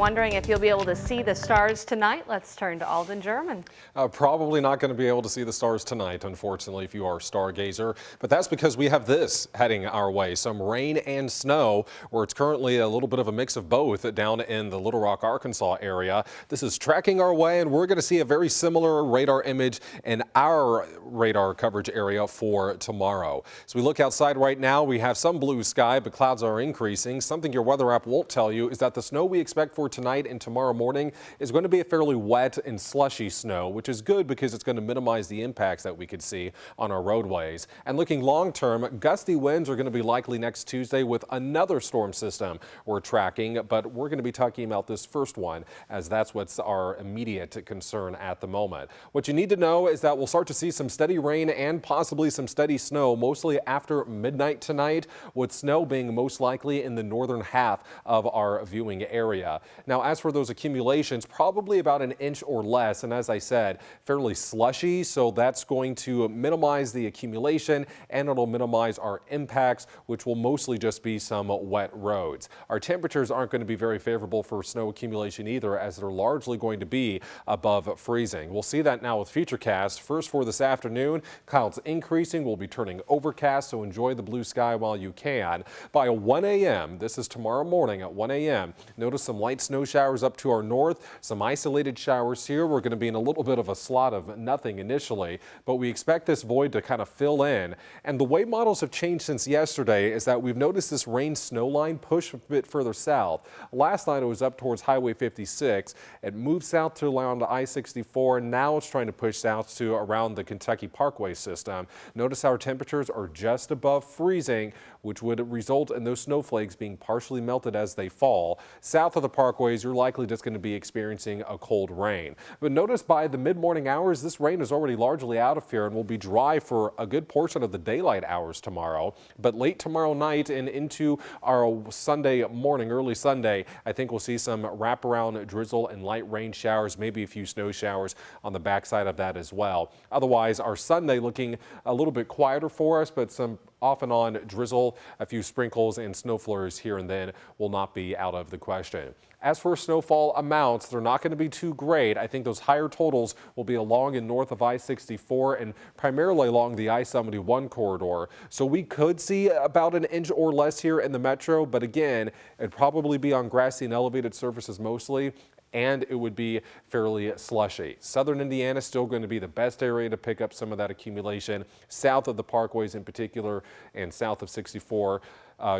Wondering if you'll be able to see the stars tonight. Let's turn to Alden German. Probably not going to be able to see the stars tonight, unfortunately, if you are a stargazer. But that's because we have this heading our way. Some rain and snow, where it's currently a little bit of a mix of both down in the Little Rock, Arkansas area. This is tracking our way, and we're going to see a very similar radar image in our radar coverage area for tomorrow. So we look outside right now, we have some blue sky, but clouds are increasing. Something your weather app won't tell you is that the snow we expect for tonight and tomorrow morning is going to be a fairly wet and slushy snow, which is good because it's going to minimize the impacts that we could see on our roadways. And looking long term, gusty winds are going to be likely next Tuesday with another storm system we're tracking, but we're going to be talking about this first one as that's what's our immediate concern at the moment. What you need to know is that we'll start to see some steady rain and possibly some steady snow mostly after midnight tonight, with snow being most likely in the northern half of our viewing area. Now, as for those accumulations, probably about an inch or less, and as I said, fairly slushy, so that's going to minimize the accumulation and it'll minimize our impacts, which will mostly just be some wet roads. Our temperatures aren't going to be very favorable for snow accumulation either, as they're largely going to be above freezing. We'll see that now with Futurecast. First, for this afternoon, clouds increasing, will be turning overcast, so enjoy the blue sky while you can. By 1 a.m., this is tomorrow morning at 1 a.m., notice some light snow showers up to our north, some isolated showers here. We're going to be in a little bit of a slot of nothing initially, but we expect this void to kind of fill in. And the way models have changed since yesterday is that we've noticed this rain snow line push a bit further south. Last night it was up towards Highway 56. It moved south to around I-64, and now it's trying to push south to around the Kentucky Parkway system. Notice our temperatures are just above freezing, which would result in those snowflakes being partially melted as they fall. South of the parkways, you're likely just going to be experiencing a cold rain. But notice by the mid-morning hours, this rain is already largely out of here and will be dry for a good portion of the daylight hours tomorrow. But late tomorrow night and into our Sunday morning, early Sunday, I think we'll see some wraparound drizzle and light rain showers, maybe a few snow showers on the backside of that as well. Otherwise, our Sunday looking a little bit quieter for us, but some off and on drizzle, a few sprinkles and snow flurries here and then will not be out of the question. As for snowfall amounts, they're not going to be too great. I think those higher totals will be along and north of I-64 and primarily along the I-71 corridor. So we could see about an inch or less here in the metro, but again, it'd probably be on grassy and elevated surfaces mostly, and it would be fairly slushy. Southern Indiana is still going to be the best area to pick up some of that accumulation. South of the parkways in particular and south of 64,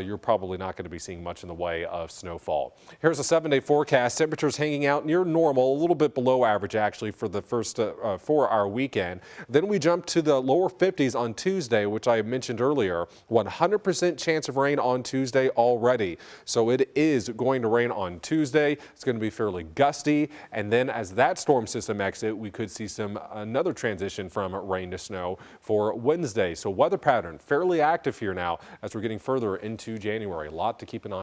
you're probably not going to be seeing much in the way of snowfall. Here's a 7-day forecast. Temperatures hanging out near normal, a little bit below average actually for the first 4-hour weekend. Then we jump to the lower 50s on Tuesday, which I mentioned earlier. 100% chance of rain on Tuesday already. So it is going to rain on Tuesday. It's going to be fairly gusty. And then as that storm system exits, we could see another transition from rain to snow for Wednesday. So weather pattern fairly active here now as we're getting further into January. A lot to keep an eye on.